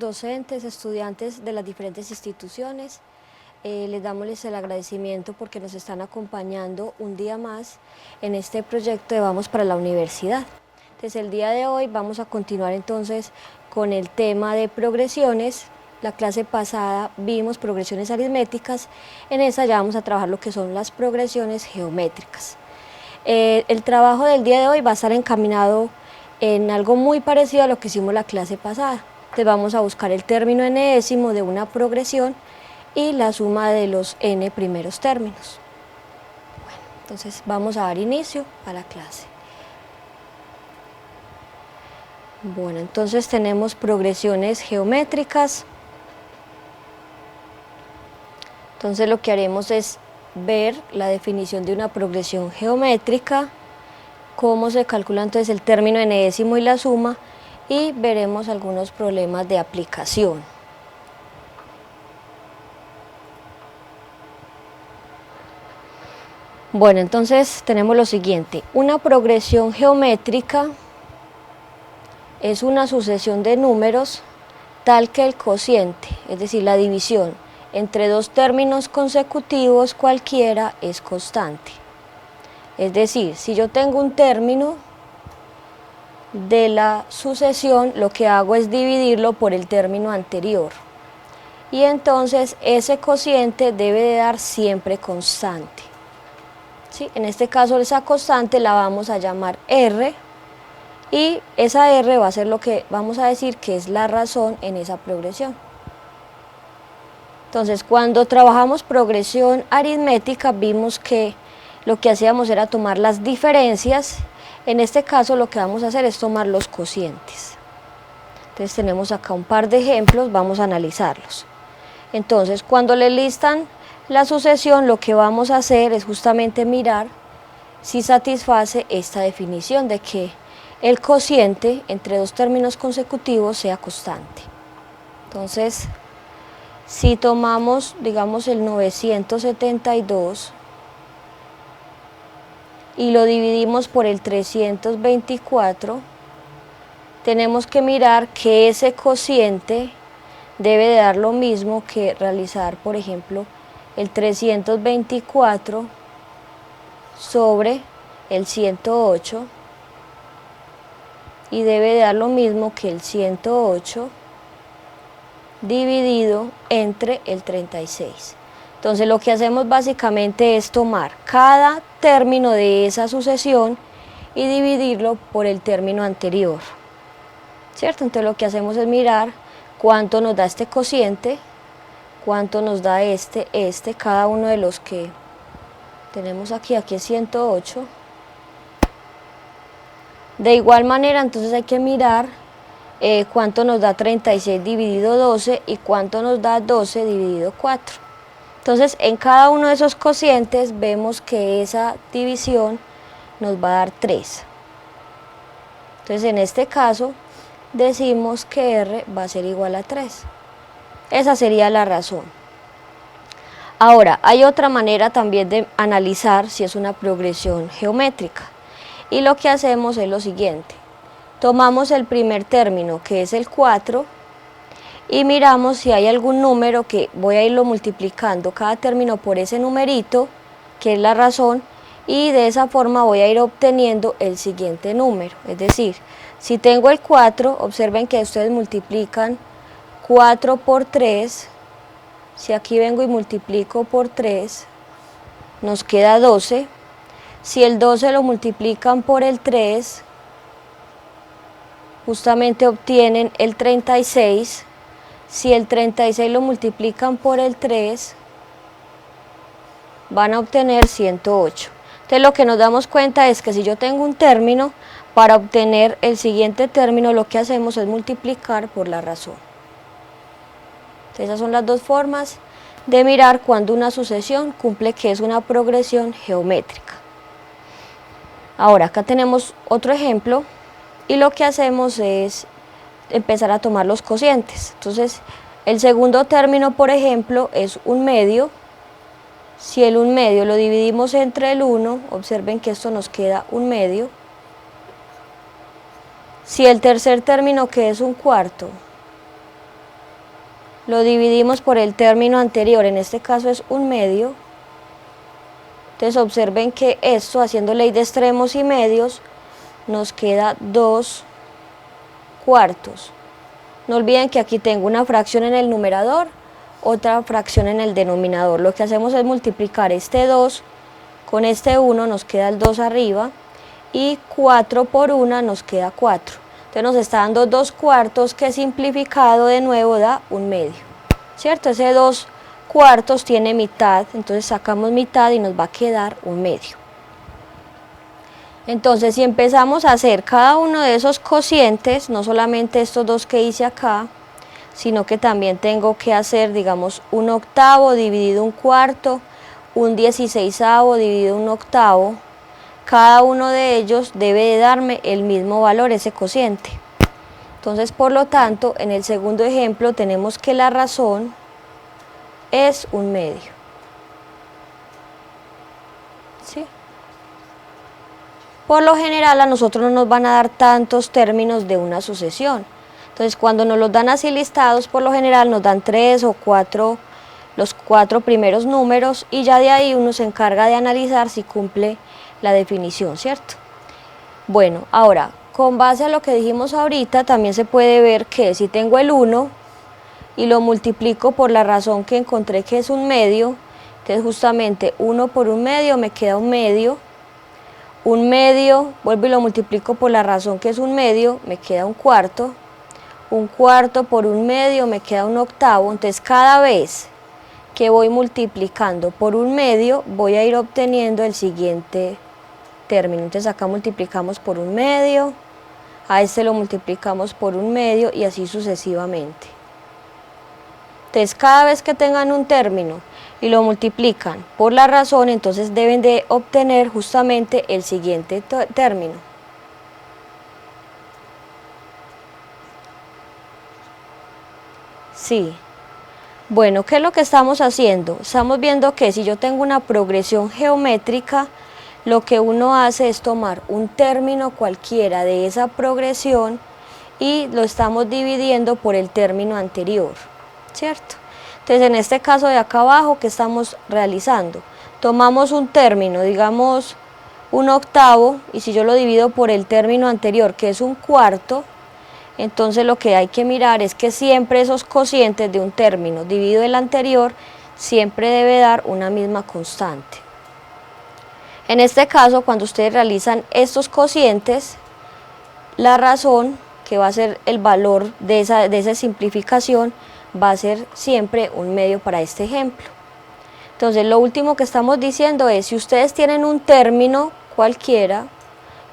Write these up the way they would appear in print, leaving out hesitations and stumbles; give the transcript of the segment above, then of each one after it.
docentes, estudiantes de las diferentes instituciones. Les damos el agradecimiento porque nos están acompañando un día más en este proyecto de Vamos para la Universidad. Entonces, el día de hoy vamos a continuar entonces con el tema de progresiones. La clase pasada vimos progresiones aritméticas, en esa ya vamos a trabajar lo que son las progresiones geométricas. El trabajo del día de hoy va a estar encaminado en algo muy parecido a lo que hicimos la clase pasada. Entonces vamos a buscar el término enésimo de una progresión y la suma de los n primeros términos. Bueno, entonces vamos a dar inicio a la clase. Bueno, entonces tenemos progresiones geométricas. Entonces lo que haremos es ver la definición de una progresión geométrica, cómo se calcula entonces el término enésimo y la suma, y veremos algunos problemas de aplicación. Bueno, entonces tenemos lo siguiente: una progresión geométrica es una sucesión de números tal que el cociente, es decir, la división entre dos términos consecutivos cualquiera es constante. Es decir, si yo tengo un término de la sucesión, lo que hago es dividirlo por el término anterior. Y entonces ese cociente debe de dar siempre constante. ¿Sí? En este caso esa constante la vamos a llamar R, y esa R va a ser lo que vamos a decir que es la razón en esa progresión. Entonces, cuando trabajamos progresión aritmética, vimos que lo que hacíamos era tomar las diferencias. En este caso lo que vamos a hacer es tomar los cocientes. Entonces tenemos acá un par de ejemplos, vamos a analizarlos. Entonces, cuando le listan la sucesión, lo que vamos a hacer es justamente mirar si satisface esta definición de que el cociente entre dos términos consecutivos sea constante. Entonces, si tomamos, digamos, el 972 y lo dividimos por el 324, tenemos que mirar que ese cociente debe de dar lo mismo que realizar, por ejemplo, el 324 sobre el 108, y debe de dar lo mismo que el 108 dividido entre el 36. Entonces lo que hacemos básicamente es tomar cada término de esa sucesión y dividirlo por el término anterior, ¿cierto? Entonces lo que hacemos es mirar cuánto nos da este cociente, cuánto nos da cada uno de los que tenemos aquí es 108. De igual manera, entonces hay que mirar cuánto nos da 36 dividido 12 y cuánto nos da 12 dividido 4. Entonces, en cada uno de esos cocientes vemos que esa división nos va a dar 3. Entonces, en este caso, decimos que R va a ser igual a 3. Esa sería la razón. Ahora, hay otra manera también de analizar si es una progresión geométrica. Y lo que hacemos es lo siguiente: tomamos el primer término, que es el 4, y miramos si hay algún número que voy a irlo multiplicando cada término por ese numerito, que es la razón, y de esa forma voy a ir obteniendo el siguiente número. Es decir, si tengo el 4, observen que ustedes multiplican 4 por 3, si aquí vengo y multiplico por 3, nos queda 12. Si el 12 lo multiplican por el 3, justamente obtienen el 36. Si el 36 lo multiplican por el 3, van a obtener 108. Entonces lo que nos damos cuenta es que si yo tengo un término, para obtener el siguiente término lo que hacemos es multiplicar por la razón. Entonces esas son las dos formas de mirar cuando una sucesión cumple que es una progresión geométrica. Ahora acá tenemos otro ejemplo y lo que hacemos es empezar a tomar los cocientes. Entonces el segundo término, por ejemplo, es un medio. Si el 1/2 lo dividimos entre el 1, observen que esto nos queda 1/2. Si el tercer término, que es 1/4, lo dividimos por el término anterior, en este caso es 1/2. Entonces observen que esto, haciendo ley de extremos y medios, nos queda 2/4. No olviden que aquí tengo una fracción en el numerador, otra fracción en el denominador. Lo que hacemos es multiplicar este 2 con este 1, nos queda el 2 arriba, y 4 por 1 nos queda 4. Entonces nos está dando 2/4, que simplificado de nuevo da 1/2. ¿Cierto? Ese 2/4 tiene mitad, entonces sacamos mitad y nos va a quedar 1/2. Entonces, si empezamos a hacer cada uno de esos cocientes, no solamente estos dos que hice acá, sino que también tengo que hacer, digamos, 1/8 dividido 1/4, 1/16 dividido 1/8, cada uno de ellos debe de darme el mismo valor, ese cociente. Entonces, por lo tanto, en el segundo ejemplo tenemos que la razón es 1/2. ¿Sí? Por lo general a nosotros no nos van a dar tantos términos de una sucesión. Entonces cuando nos los dan así listados, por lo general nos dan 3 o 4, los 4 primeros números, y ya de ahí uno se encarga de analizar si cumple la definición, ¿cierto? Bueno, ahora, con base a lo que dijimos ahorita, también se puede ver que si tengo el 1 y lo multiplico por la razón que encontré que es 1/2, entonces justamente 1 por 1/2 me queda 1/2, 1/2, vuelvo y lo multiplico por la razón que es 1/2, me queda 1/4, 1/4 por 1/2 me queda 1/8, entonces cada vez que voy multiplicando por 1/2 voy a ir obteniendo el siguiente término. Entonces acá multiplicamos por 1/2, a este lo multiplicamos por 1/2 y así sucesivamente. Entonces cada vez que tengan un término y lo multiplican por la razón, entonces deben de obtener justamente el siguiente término. Sí. Bueno, ¿qué es lo que estamos haciendo? Estamos viendo que si yo tengo una progresión geométrica, lo que uno hace es tomar un término cualquiera de esa progresión y lo estamos dividiendo por el término anterior, ¿cierto? Entonces, en este caso de acá abajo, ¿qué estamos realizando? Tomamos un término, digamos 1/8, y si yo lo divido por el término anterior, que es 1/4, entonces lo que hay que mirar es que siempre esos cocientes de un término dividido el anterior siempre debe dar una misma constante. En este caso, cuando ustedes realizan estos cocientes, la razón, que va a ser el valor de esa simplificación, va a ser siempre 1/2 para este ejemplo. Entonces lo último que estamos diciendo es, si ustedes tienen un término cualquiera,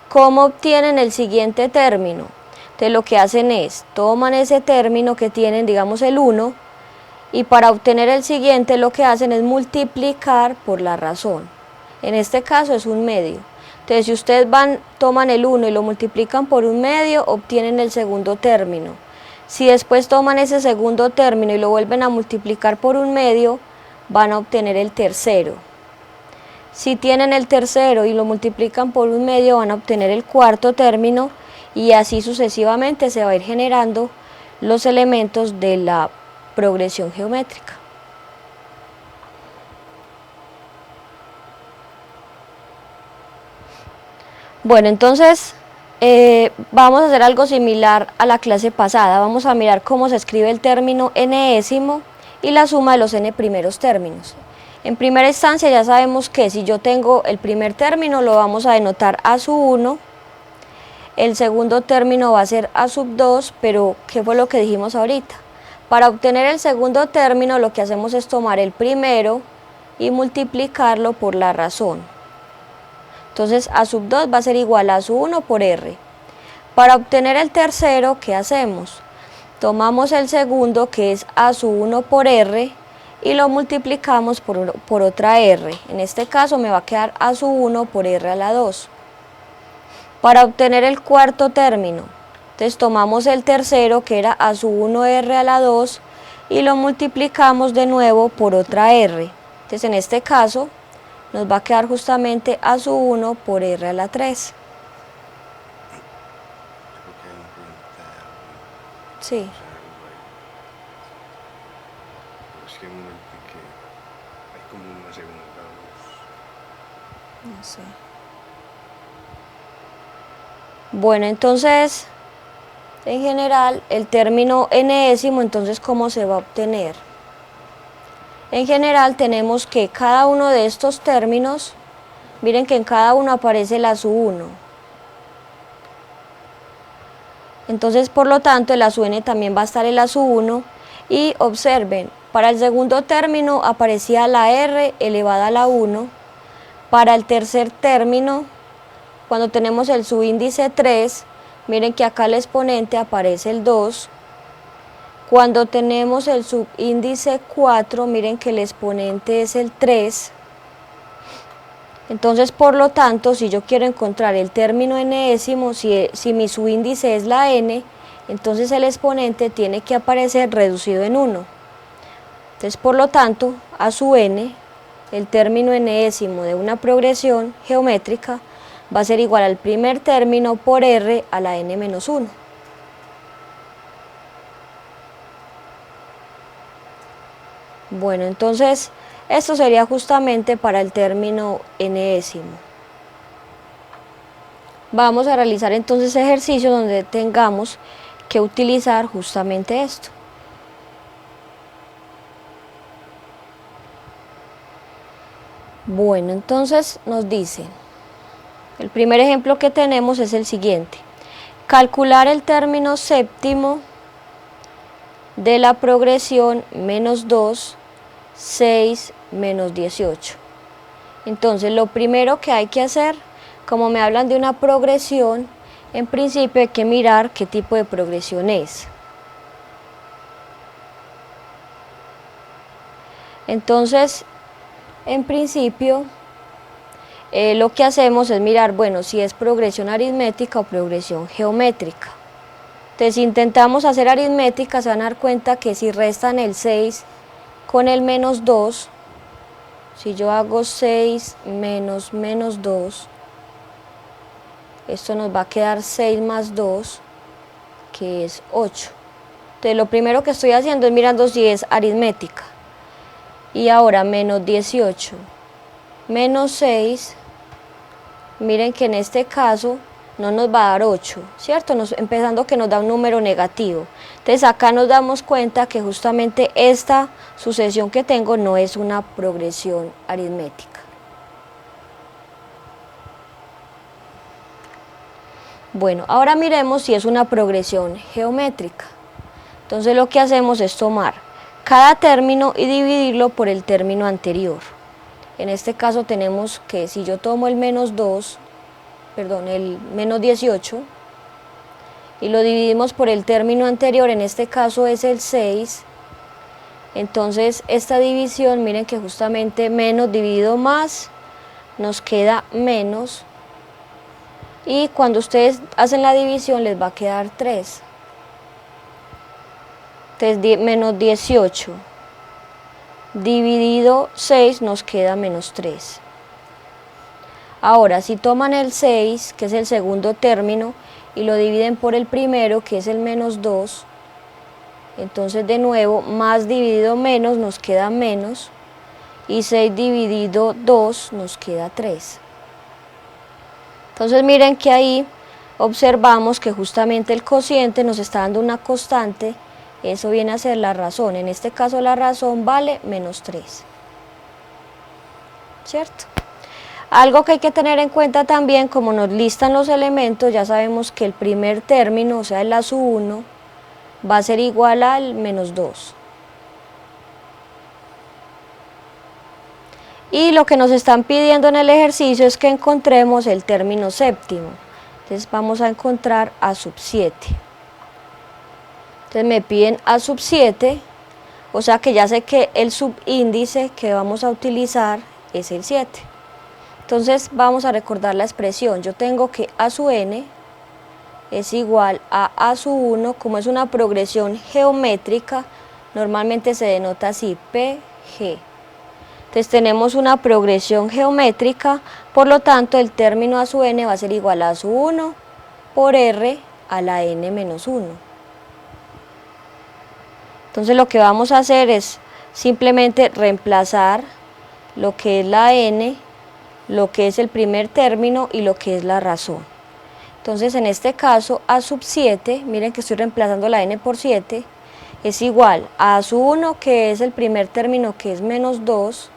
¿cómo obtienen el siguiente término? Entonces lo que hacen es, toman ese término que tienen, digamos el 1, y para obtener el siguiente lo que hacen es multiplicar por la razón. En este caso es 1/2. Entonces si ustedes toman el 1 y lo multiplican por 1/2, obtienen el segundo término. Si después toman ese segundo término y lo vuelven a multiplicar por 1/2, van a obtener el tercero. Si tienen el tercero y lo multiplican por 1/2, van a obtener el cuarto término, y así sucesivamente se va a ir generando los elementos de la progresión geométrica. Bueno, entonces vamos a hacer algo similar a la clase pasada. Vamos a mirar cómo se escribe el término n-ésimo y la suma de los n primeros términos. En primera instancia ya sabemos que si yo tengo el primer término lo vamos a denotar a sub 1, el segundo término va a ser a sub 2, pero ¿qué fue lo que dijimos ahorita? Para obtener el segundo término lo que hacemos es tomar el primero y multiplicarlo por la razón. Entonces a sub 2 va a ser igual a sub 1 por r. Para obtener el tercero, ¿qué hacemos? Tomamos el segundo, que es a sub 1 por r, y lo multiplicamos por otra r. En este caso me va a quedar a sub 1 por r a la 2. Para obtener el cuarto término, entonces tomamos el tercero, que era a sub 1r a la 2, y lo multiplicamos de nuevo por otra r. Entonces en este caso nos va a quedar justamente a sub 1 por r a la 3. Sí. Es que hay un momento en que hay como una segunda voz. No sé. Bueno, entonces, en general, el término enésimo, entonces, ¿cómo se va a obtener? En general, tenemos que cada uno de estos términos, miren que en cada uno aparece la sub 1. Entonces, por lo tanto, el a sub n también va a estar en la sub 1. Y observen, para el segundo término aparecía la r elevada a la 1. Para el tercer término, cuando tenemos el subíndice 3, miren que acá el exponente aparece el 2. Cuando tenemos el subíndice 4, miren que el exponente es el 3. Entonces, por lo tanto, si yo quiero encontrar el término enésimo, si mi subíndice es la n, entonces el exponente tiene que aparecer reducido en 1. Entonces, por lo tanto, a sub n, el término enésimo de una progresión geométrica, va a ser igual al primer término por r a la n menos 1. Bueno, entonces, esto sería justamente para el término enésimo. Vamos a realizar entonces ejercicios donde tengamos que utilizar justamente esto. Bueno, entonces nos dice, el primer ejemplo que tenemos es el siguiente. Calcular el término séptimo de la progresión menos 2, 6, menos 18. Entonces, lo primero que hay que hacer, como me hablan de una progresión, en principio hay que mirar qué tipo de progresión es. Entonces, en principio, lo que hacemos es mirar, bueno, si es progresión aritmética o progresión geométrica. Entonces, si intentamos hacer aritmética, se van a dar cuenta que si restan el 6 con el menos 2, si yo hago 6 menos menos 2, esto nos va a quedar 6 más 2, que es 8. Entonces, lo primero que estoy haciendo es mirando si es aritmética. Y ahora, menos 18, menos 6, miren que en este caso no nos va a dar 8, ¿cierto? Empezando que nos da un número negativo. Entonces acá nos damos cuenta que justamente esta sucesión que tengo no es una progresión aritmética. Bueno, ahora miremos si es una progresión geométrica. Entonces lo que hacemos es tomar cada término y dividirlo por el término anterior. En este caso tenemos que si yo tomo el menos 2, el menos 18, y lo dividimos por el término anterior, en este caso es el 6, entonces esta división, miren que justamente menos dividido más, nos queda menos, y cuando ustedes hacen la división les va a quedar 3. Entonces menos 18 dividido 6 nos queda menos 3. Ahora, si toman el 6, que es el segundo término, y lo dividen por el primero, que es el menos 2, entonces de nuevo, más dividido menos nos queda menos, y 6 dividido 2 nos queda 3. Entonces miren que ahí observamos que justamente el cociente nos está dando una constante, eso viene a ser la razón, en este caso la razón vale menos 3, ¿cierto? Algo que hay que tener en cuenta también, como nos listan los elementos, ya sabemos que el primer término, o sea el a sub 1, va a ser igual al menos 2. Y lo que nos están pidiendo en el ejercicio es que encontremos el término séptimo. Entonces vamos a encontrar a sub 7. Entonces me piden a sub 7, o sea que ya sé que el subíndice que vamos a utilizar es el 7. Entonces vamos a recordar la expresión, yo tengo que a sub n es igual a sub 1, como es una progresión geométrica, normalmente se denota así, PG. Entonces tenemos una progresión geométrica, por lo tanto el término a sub n va a ser igual a sub 1 por r a la n menos 1. Entonces lo que vamos a hacer es simplemente reemplazar lo que es la n, lo que es el primer término y lo que es la razón. Entonces en este caso a sub 7, miren que estoy reemplazando la n por 7, es igual a sub 1, que es el primer término, que es menos 2,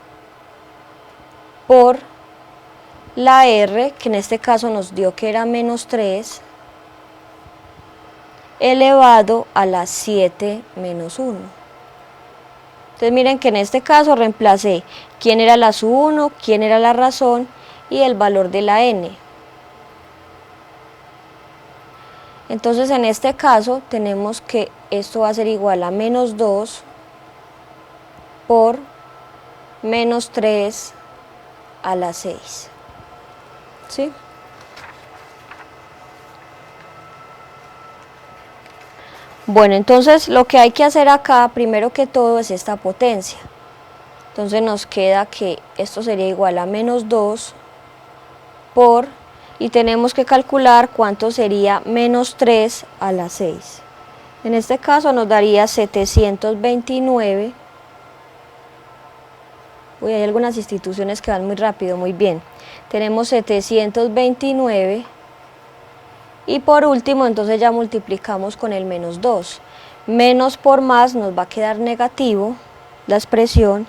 por la r, que en este caso nos dio que era menos 3, elevado a la 7 menos 1. Entonces miren que en este caso reemplacé quién era la sub 1, quién era la razón y el valor de la n. Entonces en este caso tenemos que esto va a ser igual a menos 2 por menos 3 a la 6. ¿Sí? Bueno, entonces lo que hay que hacer acá, primero que todo, es esta potencia. Entonces nos queda que esto sería igual a menos 2 por, y tenemos que calcular cuánto sería menos 3 a la 6. En este caso nos daría 729. Uy, hay algunas instituciones que van muy rápido, muy bien. Tenemos 729. Y por último, entonces ya multiplicamos con el menos 2. Menos por más nos va a quedar negativo la expresión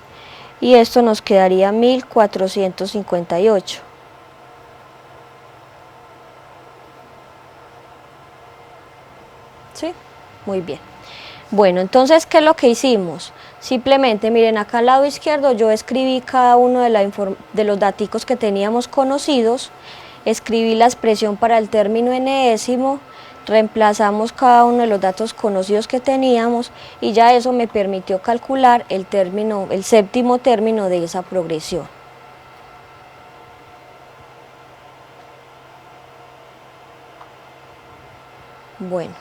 y esto nos quedaría 1458. ¿Sí? Muy bien. Bueno, entonces, ¿qué es lo que hicimos? Simplemente, miren, acá al lado izquierdo yo escribí cada uno de los daticos que teníamos conocidos, escribí la expresión para el término enésimo, reemplazamos cada uno de los datos conocidos que teníamos y ya eso me permitió calcular el séptimo término de esa progresión. Bueno,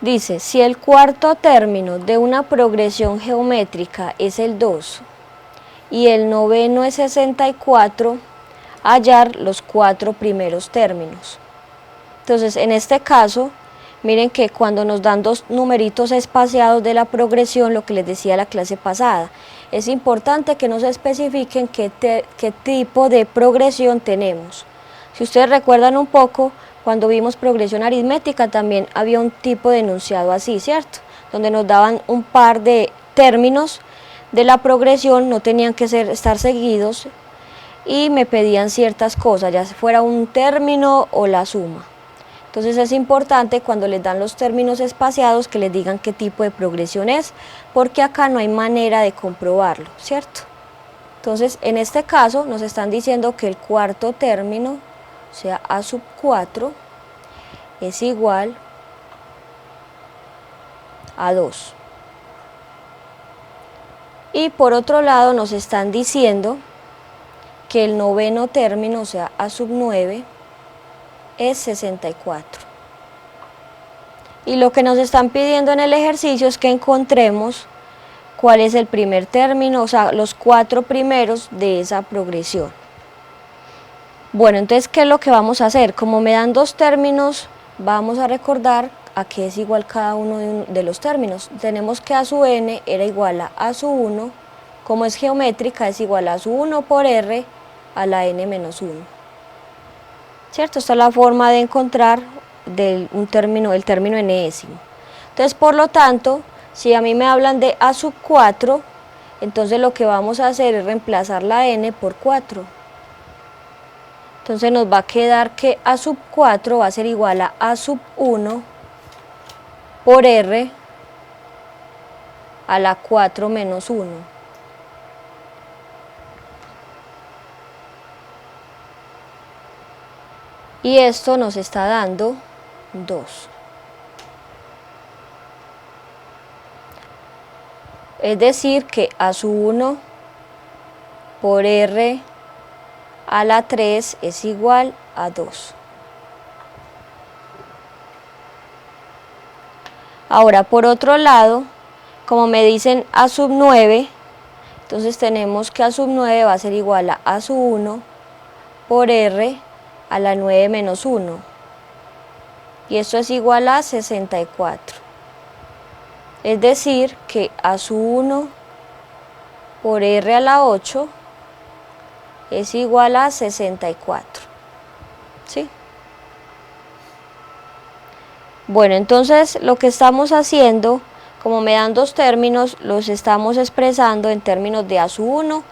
dice, si el cuarto término de una progresión geométrica es el 2 y el noveno es 64, hallar los 4 primeros términos. Entonces, en este caso, miren que cuando nos dan dos numeritos espaciados de la progresión, lo que les decía la clase pasada, es importante que nos especifiquen qué tipo de progresión tenemos. Si ustedes recuerdan un poco, cuando vimos progresión aritmética también había un tipo de enunciado así, ¿cierto? Donde nos daban un par de términos de la progresión, no tenían que estar seguidos, y me pedían ciertas cosas, ya fuera un término o la suma. Entonces es importante cuando les dan los términos espaciados que les digan qué tipo de progresión es, porque acá no hay manera de comprobarlo, ¿cierto? Entonces en este caso nos están diciendo que el cuarto término, o sea a sub 4, es igual a 2. Y por otro lado nos están diciendo que el noveno término, o sea a sub 9, es 64. Y lo que nos están pidiendo en el ejercicio es que encontremos cuál es el primer término, o sea, los 4 primeros de esa progresión. Bueno, entonces, ¿qué es lo que vamos a hacer? Como me dan dos términos, vamos a recordar a qué es igual cada uno de los términos. Tenemos que a sub n era igual a sub 1, como es geométrica, es igual a sub 1 por r a la n menos 1. ¿Cierto? Esta es la forma de encontrar el término enésimo. Entonces, por lo tanto, si a mí me hablan de a sub 4, entonces lo que vamos a hacer es reemplazar la n por 4. Entonces nos va a quedar que a sub 4 va a ser igual a sub 1 por r a la 4 menos 1. Y esto nos está dando 2. Es decir que a sub 1 por r a la 3 es igual a 2. Ahora, por otro lado, como me dicen a sub 9, entonces tenemos que a sub 9 va a ser igual a sub 1 por r a la 9 menos 1. Y esto es igual a 64. Es decir, que a su 1 por r a la 8 es igual a 64. ¿Sí? Bueno, entonces lo que estamos haciendo, como me dan dos términos, los estamos expresando en términos de a su 1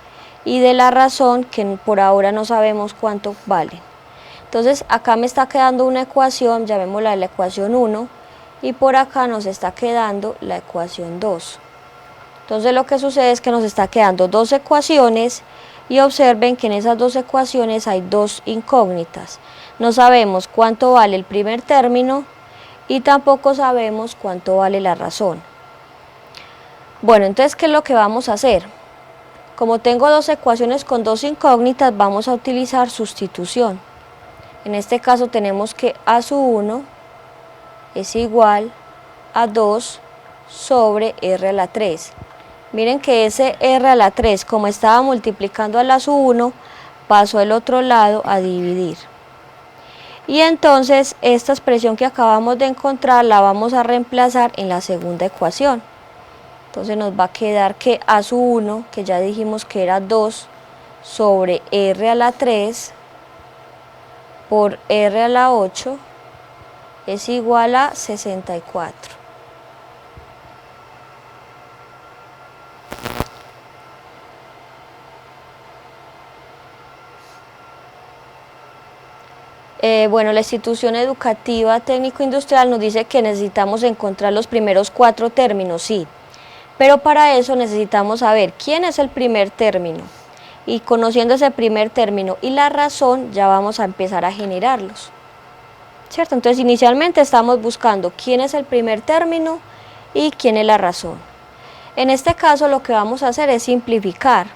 y de la razón, que por ahora no sabemos cuánto vale. Entonces acá me está quedando una ecuación, llamémosla la ecuación 1, y por acá nos está quedando la ecuación 2. Entonces lo que sucede es que nos está quedando dos ecuaciones, y observen que en esas dos ecuaciones hay dos incógnitas. No sabemos cuánto vale el primer término y tampoco sabemos cuánto vale la razón. Bueno, entonces, ¿qué es lo que vamos a hacer? Como tengo dos ecuaciones con dos incógnitas, vamos a utilizar sustitución. En este caso tenemos que a su 1 es igual a 2 sobre r a la 3. Miren que ese r a la 3, como estaba multiplicando a la su 1, pasó al otro lado a dividir. Y entonces esta expresión que acabamos de encontrar la vamos a reemplazar en la segunda ecuación. Entonces nos va a quedar que a su 1, que ya dijimos que era 2 sobre r a la 3 por r a la 8 es igual a 64. Bueno, la institución educativa técnico-industrial nos dice que necesitamos encontrar los primeros 4 términos, sí, pero para eso necesitamos saber quién es el primer término, y conociendo ese primer término y la razón ya vamos a empezar a generarlos, ¿cierto? Entonces inicialmente estamos buscando quién es el primer término y quién es la razón. En este caso lo que vamos a hacer es simplificar.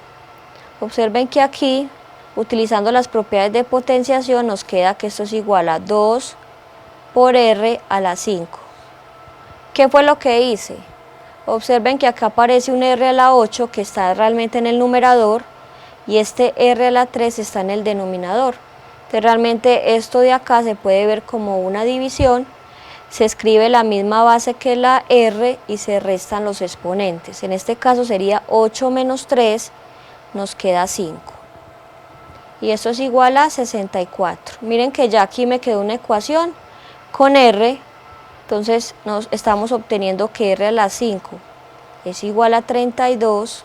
Observen que aquí, utilizando las propiedades de potenciación, nos queda que esto es igual a 2 por r a la 5. ¿Qué fue lo que hice? Observen que acá aparece un r a la 8 que está realmente en el numerador y este r a la 3 está en el denominador. Entonces realmente esto de acá se puede ver como una división, se escribe la misma base que la r y se restan los exponentes. En este caso sería 8 menos 3, nos queda 5. Y esto es igual a 64. Miren que ya aquí me quedó una ecuación con r, entonces nos estamos obteniendo que r a la 5 es igual a 32,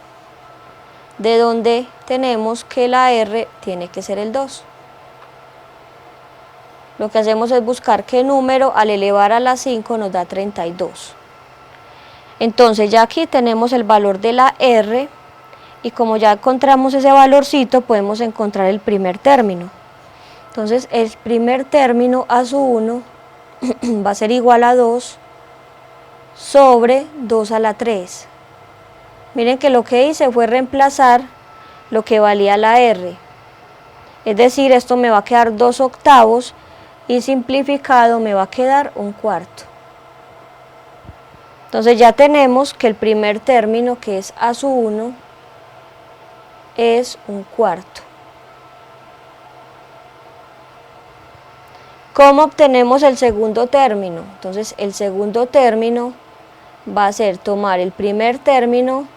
de donde tenemos que la r tiene que ser el 2. Lo que hacemos es buscar qué número al elevar a la 5 nos da 32. Entonces ya aquí tenemos el valor de la r, y como ya encontramos ese valorcito, podemos encontrar el primer término. Entonces el primer término a su 1 va a ser igual a 2 sobre 2 a la 3. Miren que lo que hice fue reemplazar lo que valía la r. Es decir, esto me va a quedar 2 octavos y simplificado me va a quedar 1/4. Entonces ya tenemos que el primer término, que es a su 1, es 1/4. ¿Cómo obtenemos el segundo término? Entonces el segundo término va a ser tomar el primer término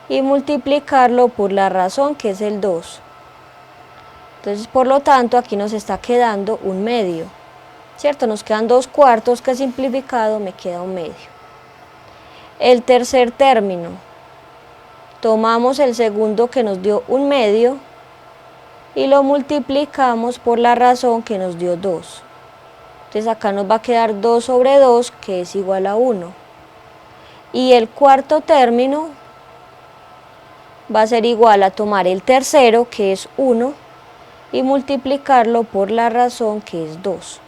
y multiplicarlo por la razón, que es el 2. Entonces por lo tanto aquí nos está quedando 1/2, ¿cierto? Nos quedan 2/4 que simplificado me queda 1/2. El tercer término, tomamos el segundo que nos dio 1/2 y lo multiplicamos por la razón, que nos dio 2. Entonces acá nos va a quedar 2 sobre 2, que es igual a 1. Y el cuarto término va a ser igual a tomar el tercero, que es 1, y multiplicarlo por la razón, que es 2.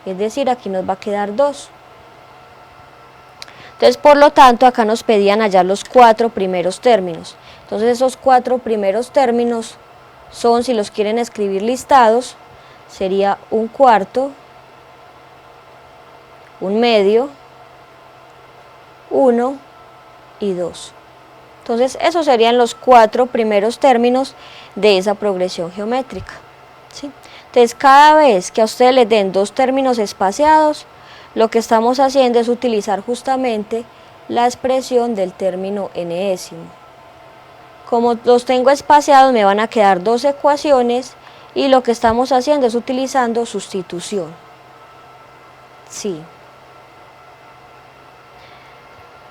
Es decir, aquí nos va a quedar 2. Entonces, por lo tanto, acá nos pedían hallar los 4 primeros términos. Entonces, esos 4 primeros términos son, si los quieren escribir listados, sería 1/4, 1/2, 1 y 2. Entonces, esos serían los 4 primeros términos de esa progresión geométrica, ¿sí? Entonces, cada vez que a ustedes les den dos términos espaciados, lo que estamos haciendo es utilizar justamente la expresión del término enésimo. Como los tengo espaciados, me van a quedar dos ecuaciones y lo que estamos haciendo es utilizando sustitución. Sí.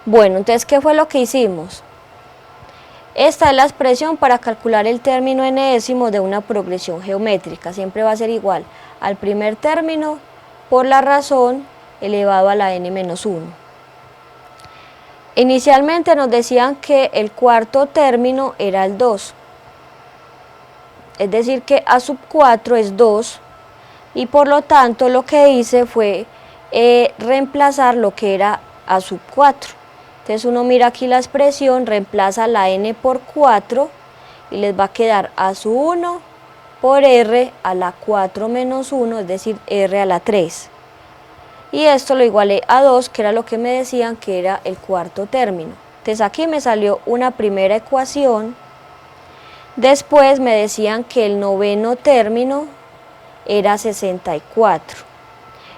Bueno, entonces, ¿qué fue lo que hicimos? Esta es la expresión para calcular el término enésimo de una progresión geométrica. Siempre va a ser igual al primer término por la razón elevado a la n-1. Inicialmente nos decían que el cuarto término era el 2. Es decir que a sub 4 es 2 y por lo tanto lo que hice fue reemplazar lo que era a sub 4. Entonces uno mira aquí la expresión, reemplaza la n por 4 y les va a quedar a sub 1 por r a la 4 menos 1, es decir, r a la 3. Y esto lo igualé a 2, que era lo que me decían que era el cuarto término. Entonces aquí me salió una primera ecuación. Después me decían que el noveno término era 64.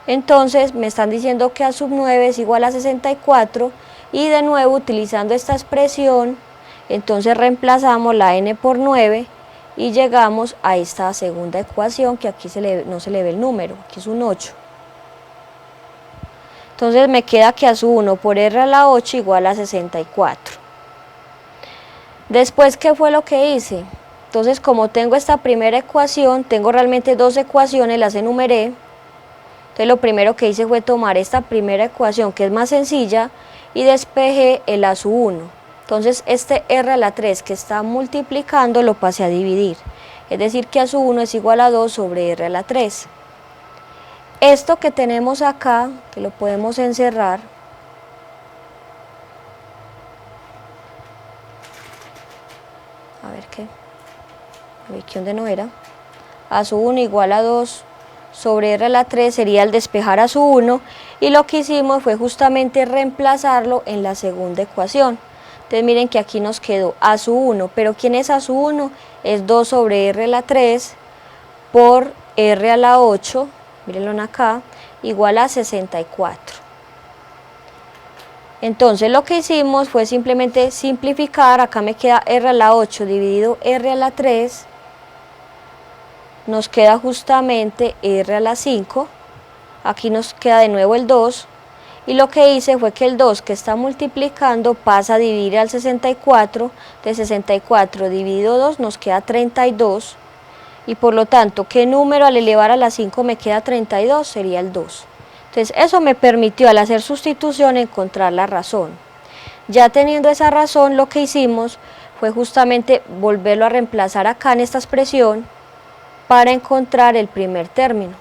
Entonces me están diciendo que a sub 9 es igual a 64 y de nuevo utilizando esta expresión, entonces reemplazamos la n por 9 y llegamos a esta segunda ecuación que aquí no se le ve el número, aquí es un 8. Entonces me queda que a sub 1 por r a la 8 igual a 64. Después, ¿qué fue lo que hice? Entonces, como tengo esta primera ecuación, tengo realmente dos ecuaciones, las enumeré. Entonces, lo primero que hice fue tomar esta primera ecuación, que es más sencilla, y despejé el a sub 1. Entonces, este r a la 3 que está multiplicando lo pasé a dividir. Es decir, que a sub 1 es igual a 2 sobre r a la 3. Esto que tenemos acá, que lo podemos encerrar, a ver qué, aquí donde no era, a sub 1 igual a 2 sobre r a la 3 sería el despejar a sub 1 y lo que hicimos fue justamente reemplazarlo en la segunda ecuación. Entonces miren que aquí nos quedó a sub 1, pero ¿quién es a sub 1? Es 2 sobre r a la 3 por r a la 8, mírenlo acá, igual a 64. Entonces lo que hicimos fue simplemente simplificar, acá me queda r a la 8 dividido r a la 3, nos queda justamente r a la 5, aquí nos queda de nuevo el 2, y lo que hice fue que el 2 que está multiplicando pasa a dividir al 64, de 64 dividido 2 nos queda 32, y por lo tanto, ¿qué número al elevar a la 5 me queda 32? Sería el 2. Entonces eso me permitió al hacer sustitución encontrar la razón. Ya teniendo esa razón, lo que hicimos fue justamente volverlo a reemplazar acá en esta expresión para encontrar el primer término.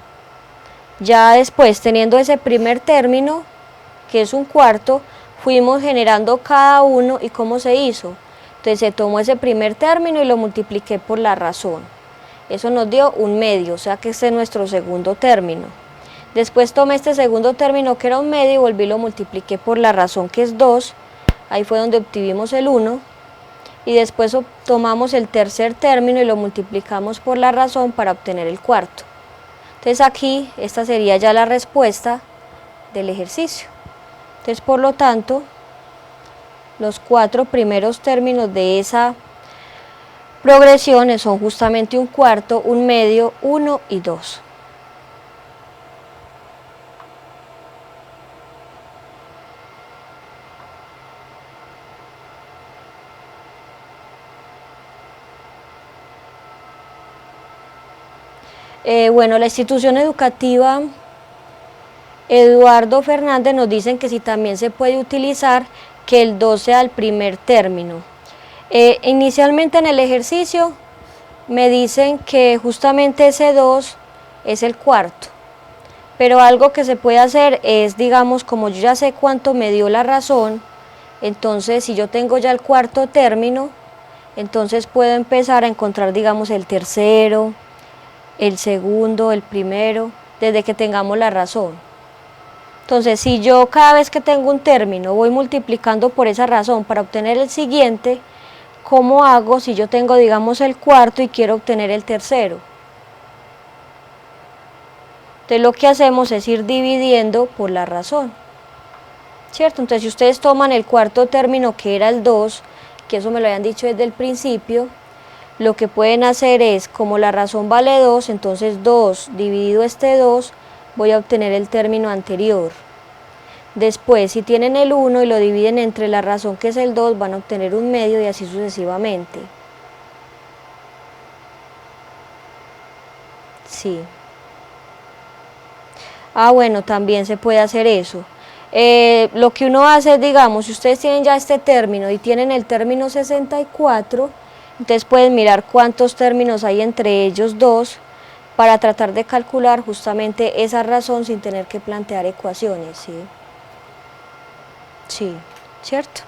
Ya después, teniendo ese primer término, que es un cuarto, fuimos generando cada uno y cómo se hizo. Entonces se tomó ese primer término y lo multipliqué por la razón. Eso nos dio un medio, o sea que este es nuestro segundo término. Después tomé este segundo término que era un medio y volví y lo multipliqué por la razón que es 2. Ahí fue donde obtuvimos el 1. Y después tomamos el tercer término y lo multiplicamos por la razón para obtener el cuarto. Entonces aquí, esta sería ya la respuesta del ejercicio. Entonces, por lo tanto, los 4 primeros términos de esa progresión son justamente un cuarto, un medio, 1 y 2. Bueno, la institución educativa Eduardo Fernández nos dicen que si también se puede utilizar que el 2 sea el primer término. Inicialmente en el ejercicio me dicen que justamente ese 2 es el cuarto, pero algo que se puede hacer es, digamos, como yo ya sé cuánto me dio la razón, entonces si yo tengo ya el cuarto término, entonces puedo empezar a encontrar, digamos, el tercero, el segundo, el primero, desde que tengamos la razón. Entonces, si yo cada vez que tengo un término voy multiplicando por esa razón para obtener el siguiente, ¿cómo hago si yo tengo, digamos, el cuarto y quiero obtener el tercero? Entonces, lo que hacemos es ir dividiendo por la razón. ¿cierto? Entonces si ustedes toman el cuarto término que era el 2, que eso me lo habían dicho desde el principio, lo que pueden hacer es, como la razón vale 2, entonces 2 dividido este 2, voy a obtener el término anterior. Después, si tienen el 1 y lo dividen entre la razón que es el 2, van a obtener un medio y así sucesivamente. Sí. Ah, bueno, también se puede hacer eso. Lo que uno hace es, digamos, si ustedes tienen ya este término y tienen el término 64, entonces pueden mirar cuántos términos hay entre ellos dos para tratar de calcular justamente esa razón sin tener que plantear ecuaciones, ¿sí? Sí, ¿cierto?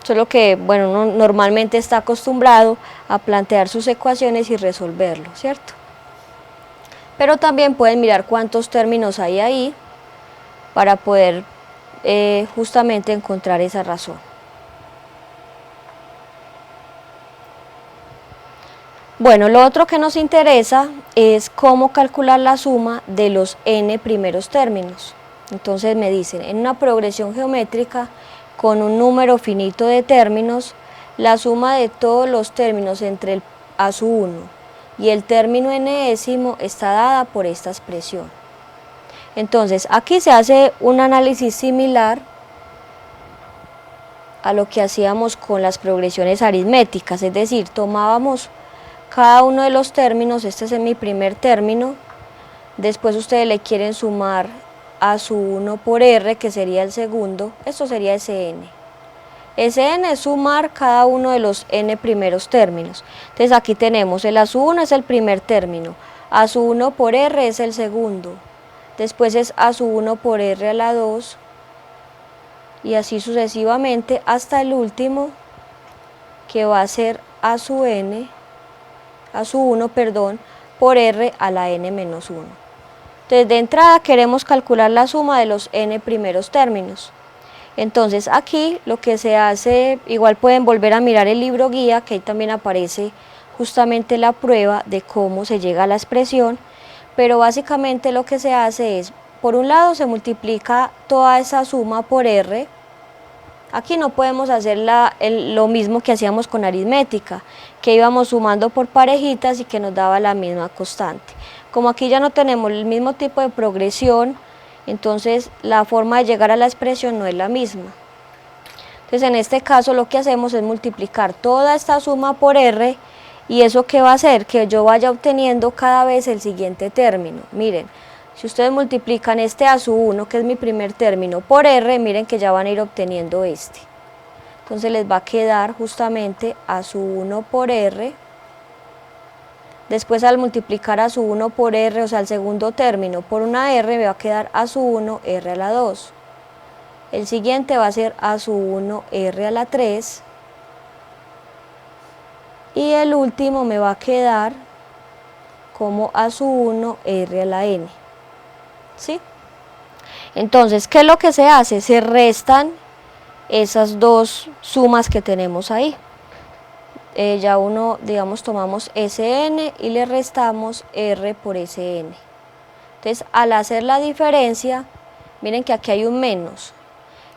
Solo que, bueno, uno normalmente está acostumbrado a plantear sus ecuaciones y resolverlo, ¿cierto? Pero también pueden mirar cuántos términos hay ahí para poder justamente encontrar esa razón. Bueno, lo otro que nos interesa es cómo calcular la suma de los n primeros términos. Entonces me dicen, en una progresión geométrica con un número finito de términos, la suma de todos los términos entre el a su 1 y el término enésimo está dada por esta expresión. Entonces aquí se hace un análisis similar a lo que hacíamos con las progresiones aritméticas, es decir, tomábamos cada uno de los términos, este es mi primer término, después ustedes le quieren sumar a su 1 por r, que sería el segundo, esto sería Sn. Sn es sumar cada uno de los n primeros términos. Entonces aquí tenemos el a su 1 es el primer término, a su 1 por r es el segundo, después es a su 1 por r a la 2, y así sucesivamente hasta el último, que va a ser a su 1, por r a la n menos 1. Entonces de entrada queremos calcular la suma de los n primeros términos. Entonces aquí lo que se hace, igual pueden volver a mirar el libro guía, que ahí también aparece justamente la prueba de cómo se llega a la expresión, pero básicamente lo que se hace es, por un lado se multiplica toda esa suma por r. Aquí no podemos hacer lo mismo que hacíamos con aritmética, que íbamos sumando por parejitas y que nos daba la misma constante. Como aquí ya no tenemos el mismo tipo de progresión, entonces la forma de llegar a la expresión no es la misma. Entonces en este caso lo que hacemos es multiplicar toda esta suma por r, y eso ¿qué va a hacer? Que yo vaya obteniendo cada vez el siguiente término. Miren, si ustedes multiplican este a su 1, que es mi primer término, por r, miren que ya van a ir obteniendo este. Entonces les va a quedar justamente a su 1 por r. Después al multiplicar a su 1 por r, o sea el segundo término, por una r, me va a quedar a su 1 r a la 2. El siguiente va a ser a su 1 r a la 3. Y el último me va a quedar como a su 1 r a la n. ¿Sí? Entonces, ¿qué es lo que se hace? Se restan esas dos sumas que tenemos ahí. Ya uno, digamos, tomamos Sn y le restamos r por Sn. Entonces, al hacer la diferencia, miren que aquí hay un menos.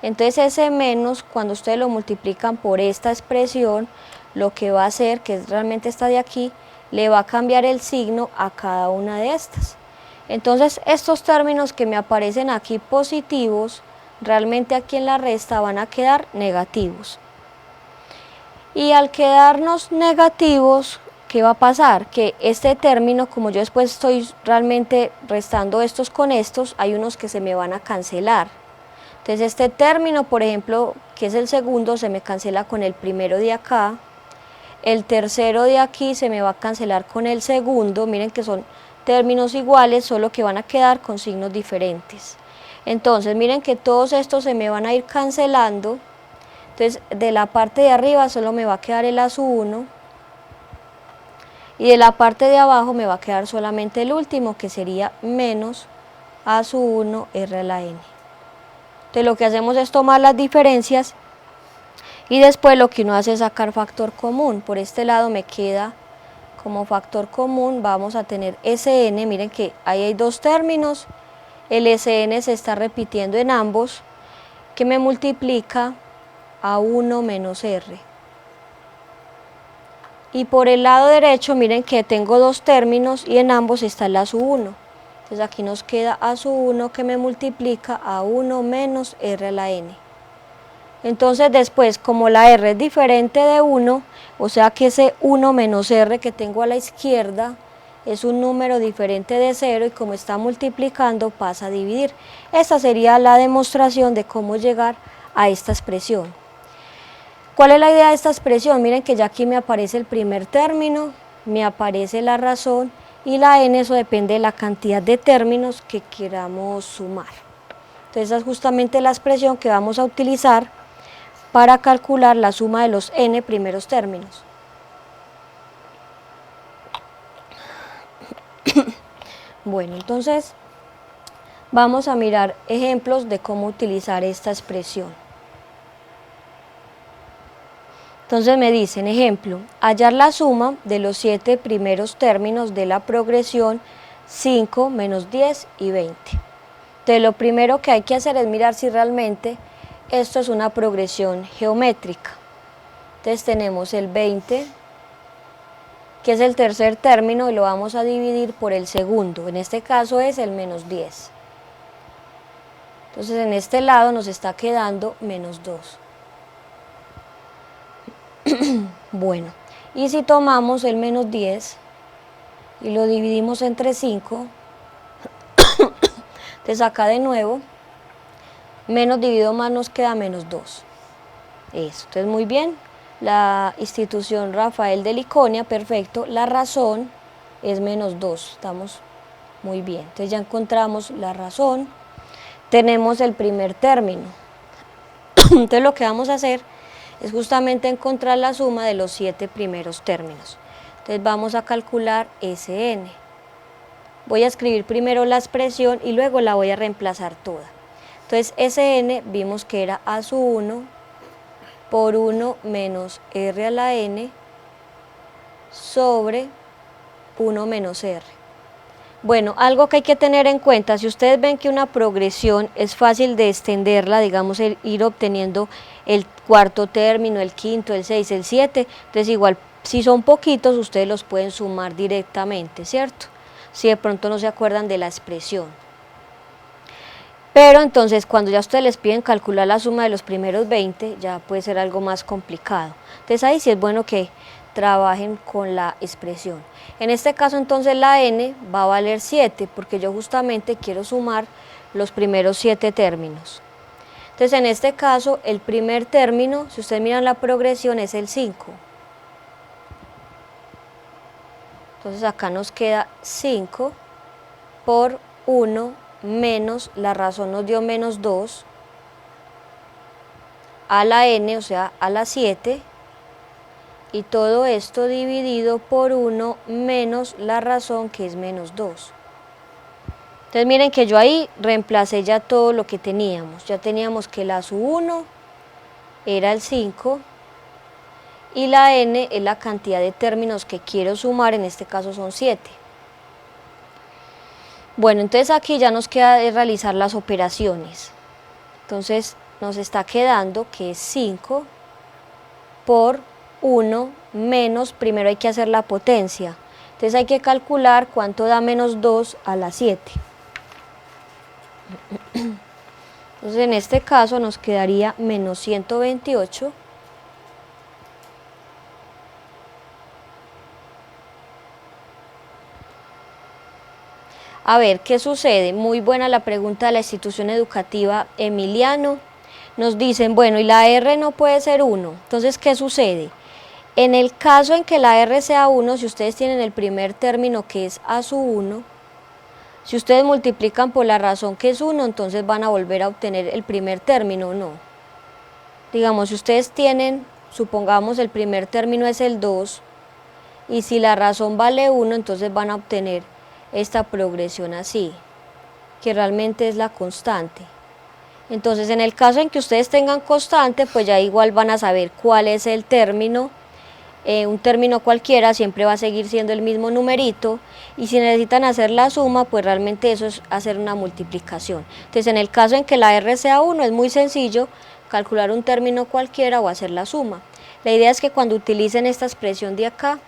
Entonces, ese menos, cuando ustedes lo multiplican por esta expresión, lo que va a hacer, que es realmente esta de aquí, le va a cambiar el signo a cada una de estas. Entonces, estos términos que me aparecen aquí positivos, realmente aquí en la resta van a quedar negativos. Y al quedarnos negativos, ¿qué va a pasar? Que este término, como yo después estoy realmente restando estos con estos, hay unos que se me van a cancelar. Entonces este término, por ejemplo, que es el segundo, se me cancela con el primero de acá. El tercero de aquí se me va a cancelar con el segundo. Miren que son términos iguales, solo que van a quedar con signos diferentes. Entonces miren que todos estos se me van a ir cancelando. Entonces de la parte de arriba solo me va a quedar el a su 1 y de la parte de abajo me va a quedar solamente el último, que sería menos a su 1 r a la n. Entonces lo que hacemos es tomar las diferencias y después lo que uno hace es sacar factor común. Por este lado me queda como factor común, vamos a tener Sn, miren que ahí hay dos términos, el Sn se está repitiendo en ambos, que me multiplica a 1 menos r. Y por el lado derecho miren que tengo dos términos y en ambos está la sub 1. Entonces aquí nos queda a sub 1 que me multiplica a 1 menos r a la n. Entonces después, como la r es diferente de 1, o sea que ese 1 menos r que tengo a la izquierda es un número diferente de 0 y como está multiplicando pasa a dividir. Esta sería la demostración de cómo llegar a esta expresión. ¿Cuál es la idea de esta expresión? Miren que ya aquí me aparece el primer término, me aparece la razón y la n, eso depende de la cantidad de términos que queramos sumar. Entonces esa es justamente la expresión que vamos a utilizar para calcular la suma de los n primeros términos. Bueno, entonces vamos a mirar ejemplos de cómo utilizar esta expresión. Entonces me dicen, ejemplo, hallar la suma de los 7 primeros términos de la progresión 5, menos 10 y 20. Entonces lo primero que hay que hacer es mirar si realmente esto es una progresión geométrica. Entonces tenemos el 20, que es el tercer término, y lo vamos a dividir por el segundo. En este caso es el menos 10. Entonces en este lado nos está quedando menos 2. Bueno, y si tomamos el menos 10 y lo dividimos entre 5, entonces acá de nuevo, menos dividido más nos queda menos 2. Eso, entonces muy bien, la institución Rafael de Liconia, perfecto, la razón es menos 2, estamos muy bien. Entonces ya encontramos la razón, tenemos el primer término. Entonces lo que vamos a hacer es justamente encontrar la suma de los 7 primeros términos. Entonces vamos a calcular Sn. Voy a escribir primero la expresión y luego la voy a reemplazar toda. Entonces Sn vimos que era a sub 1 por 1 menos r a la n sobre 1 menos r. Bueno, algo que hay que tener en cuenta, si ustedes ven que una progresión es fácil de extenderla, digamos ir obteniendo el cuarto término, el quinto, el 6, el 7, entonces igual si son poquitos ustedes los pueden sumar directamente, ¿cierto? Si de pronto no se acuerdan de la expresión. Pero entonces cuando ya ustedes les piden calcular la suma de los primeros 20, ya puede ser algo más complicado. Entonces ahí sí es bueno que trabajen con la expresión. En este caso entonces la n va a valer 7 porque yo justamente quiero sumar los primeros 7 términos. Entonces en este caso el primer término, si ustedes miran la progresión, es el 5. Entonces acá nos queda 5 por 1 menos, la razón nos dio menos 2, a la n, o sea a la 7, y todo esto dividido por 1 menos la razón que es menos 2. Entonces miren que yo ahí reemplacé ya todo lo que teníamos. Ya teníamos que la sub 1 era el 5 y la n es la cantidad de términos que quiero sumar, en este caso son 7. Bueno, entonces aquí ya nos queda de realizar las operaciones. Entonces nos está quedando que es 5 por 1 menos, primero hay que hacer la potencia, entonces hay que calcular cuánto da menos 2 a la 7. Entonces en este caso nos quedaría menos 128 A ver, ¿qué sucede? Muy buena la pregunta de la institución educativa Emiliano. Nos dicen, bueno, y la R no puede ser 1, entonces ¿qué sucede? En el caso en que la R sea 1, si ustedes tienen el primer término que es a sub 1, si ustedes multiplican por la razón que es 1, entonces van a volver a obtener el primer término, no. Digamos, si ustedes tienen, supongamos el primer término es el 2, y si la razón vale 1, entonces van a obtener esta progresión así, que realmente es la constante. Entonces en el caso en que ustedes tengan constante, pues ya igual van a saber cuál es el término un término cualquiera siempre va a seguir siendo el mismo numerito, y si necesitan hacer la suma, pues realmente eso es hacer una multiplicación. Entonces, en el caso en que la R sea 1, es muy sencillo calcular un término cualquiera o hacer la suma. La idea es que cuando utilicen esta expresión de acá,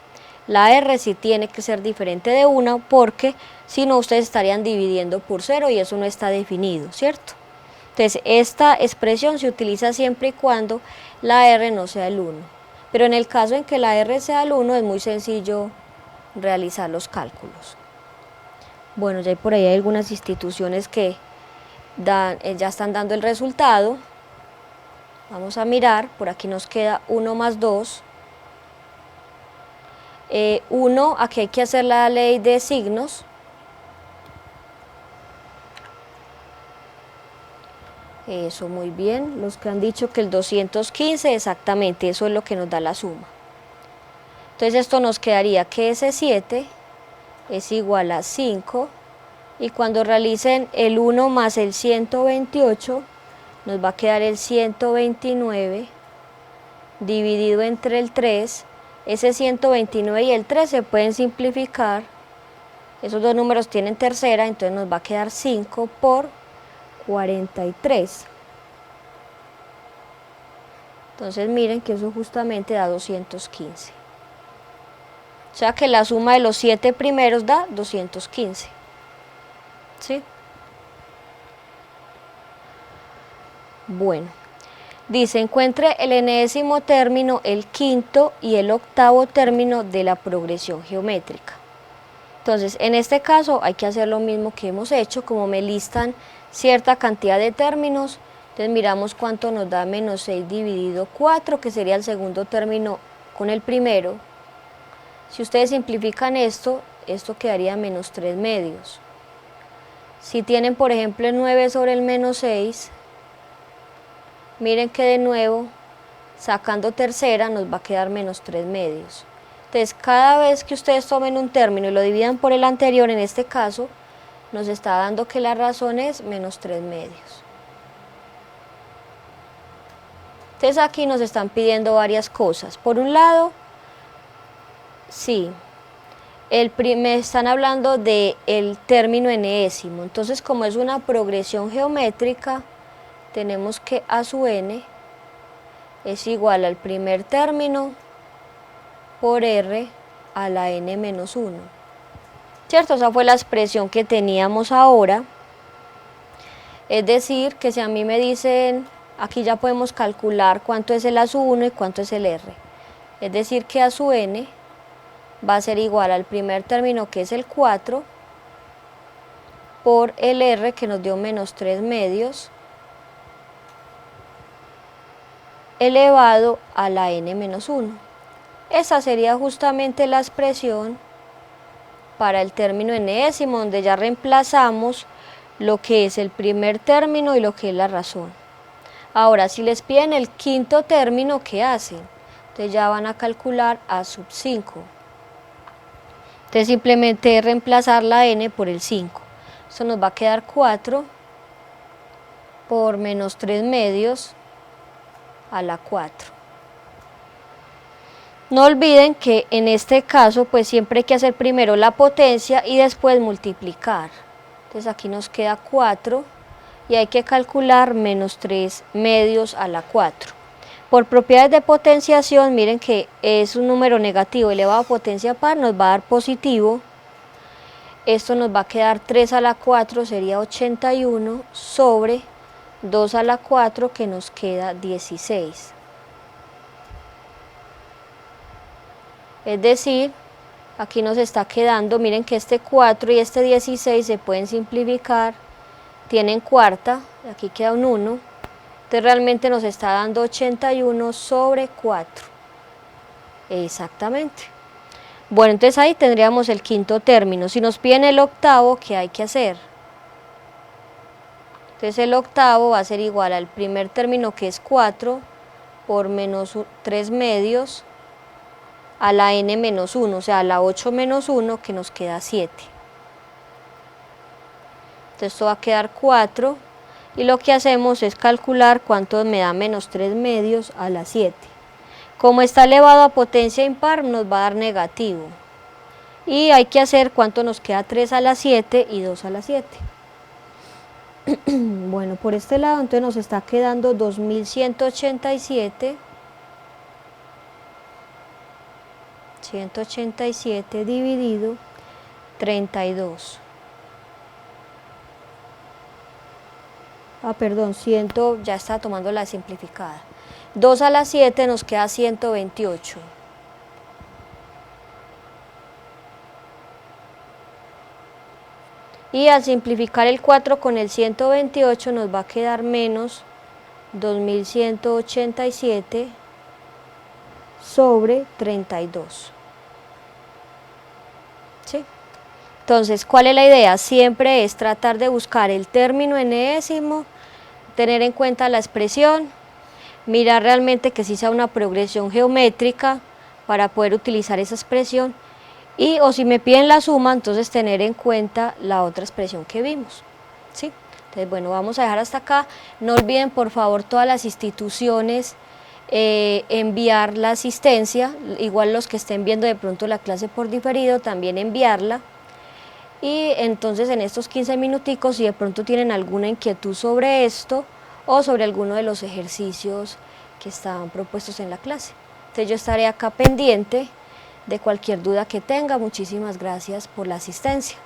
la R sí tiene que ser diferente de 1, porque si no, ustedes estarían dividiendo por 0 y eso no está definido, ¿cierto? Entonces, esta expresión se utiliza siempre y cuando la R no sea el 1. Pero en el caso en que la R sea el 1, es muy sencillo realizar los cálculos. Bueno, ya por ahí hay algunas instituciones que ya están dando el resultado. Vamos a mirar, por aquí nos queda 1 más 2. 1, aquí hay que hacer la ley de signos. Eso, muy bien. Los que han dicho que el 215, exactamente, eso es lo que nos da la suma. Entonces esto nos quedaría que ese 7 es igual a 5, y cuando realicen el 1 más el 128, nos va a quedar el 129 dividido entre el 3. Ese 129 y el 3 se pueden simplificar, esos dos números tienen tercera, entonces nos va a quedar 5 por 43. Entonces miren que eso justamente da 215. O sea que la suma de los 7 primeros da 215. ¿Sí? Bueno, dice, encuentre el enésimo término, el quinto y el octavo término de la progresión geométrica. Entonces, en este caso hay que hacer lo mismo que hemos hecho, como me listan cierta cantidad de términos, entonces miramos cuánto nos da menos 6 dividido 4, que sería el segundo término con el primero. Si ustedes simplifican esto quedaría menos 3 medios. Si tienen, por ejemplo, el 9 sobre el menos 6, miren que de nuevo, sacando tercera, nos va a quedar menos 3 medios. Entonces, cada vez que ustedes tomen un término y lo dividan por el anterior, en este caso, nos está dando que la razón es menos 3 medios. Entonces, aquí nos están pidiendo varias cosas. Por un lado, sí, me están hablando del término enésimo. Entonces, como es una progresión geométrica, tenemos que a sub n es igual al primer término por r a la n menos 1. ¿Cierto? Esa fue la expresión que teníamos ahora. Es decir, que si a mí me dicen, aquí ya podemos calcular cuánto es el a sub 1 y cuánto es el r. Es decir, que a sub n va a ser igual al primer término, que es el 4, por el r, que nos dio menos 3 medios, elevado a la n menos 1. Esa sería justamente la expresión para el término enésimo, donde ya reemplazamos lo que es el primer término y lo que es la razón. Ahora, si les piden el quinto término, ¿qué hacen? Entonces ya van a calcular a sub 5. Entonces simplemente reemplazar la n por el 5. Esto nos va a quedar 4 por menos 3 medios a la 4. No olviden que en este caso pues siempre hay que hacer primero la potencia y después multiplicar. Entonces aquí nos queda 4 y hay que calcular menos 3 medios a la 4. Por propiedades de potenciación, miren que es un número negativo elevado a potencia par, nos va a dar positivo. Esto nos va a quedar 3 a la 4, sería 81, sobre 2 a la 4, que nos queda 16. Es decir, aquí nos está quedando, miren que este 4 y este 16 se pueden simplificar, tienen cuarta, aquí queda un 1, entonces realmente nos está dando 81 sobre 4. Exactamente. Bueno, entonces ahí tendríamos el quinto término. Si nos piden el octavo, ¿qué hay que hacer? Entonces el octavo va a ser igual al primer término, que es 4, por menos 3 medios a la n menos 1, o sea, a la 8 menos 1, que nos queda 7. Entonces esto va a quedar 4, y lo que hacemos es calcular cuánto me da menos 3 medios a la 7. Como está elevado a potencia impar, nos va a dar negativo. Y hay que hacer cuánto nos queda 3 a la 7 y 2 a la 7. Bueno, por este lado entonces nos está quedando 2187. 187 dividido 32. Perdón, ya está tomando la simplificada. 2 a la 7 nos queda 128. Y al simplificar el 4 con el 128 nos va a quedar menos 2187 sobre 32. ¿Sí? Entonces, ¿cuál es la idea? Siempre es tratar de buscar el término enésimo, tener en cuenta la expresión, mirar realmente que sí sea una progresión geométrica para poder utilizar esa expresión, y o si me piden la suma, entonces tener en cuenta la otra expresión que vimos. ¿Sí? Entonces, bueno, vamos a dejar hasta acá. No olviden, por favor, todas las instituciones enviar la asistencia, igual los que estén viendo de pronto la clase por diferido, también enviarla. Y entonces en estos 15 minuticos, si de pronto tienen alguna inquietud sobre esto o sobre alguno de los ejercicios que estaban propuestos en la clase. Entonces yo estaré acá pendiente de cualquier duda que tenga. Muchísimas gracias por la asistencia.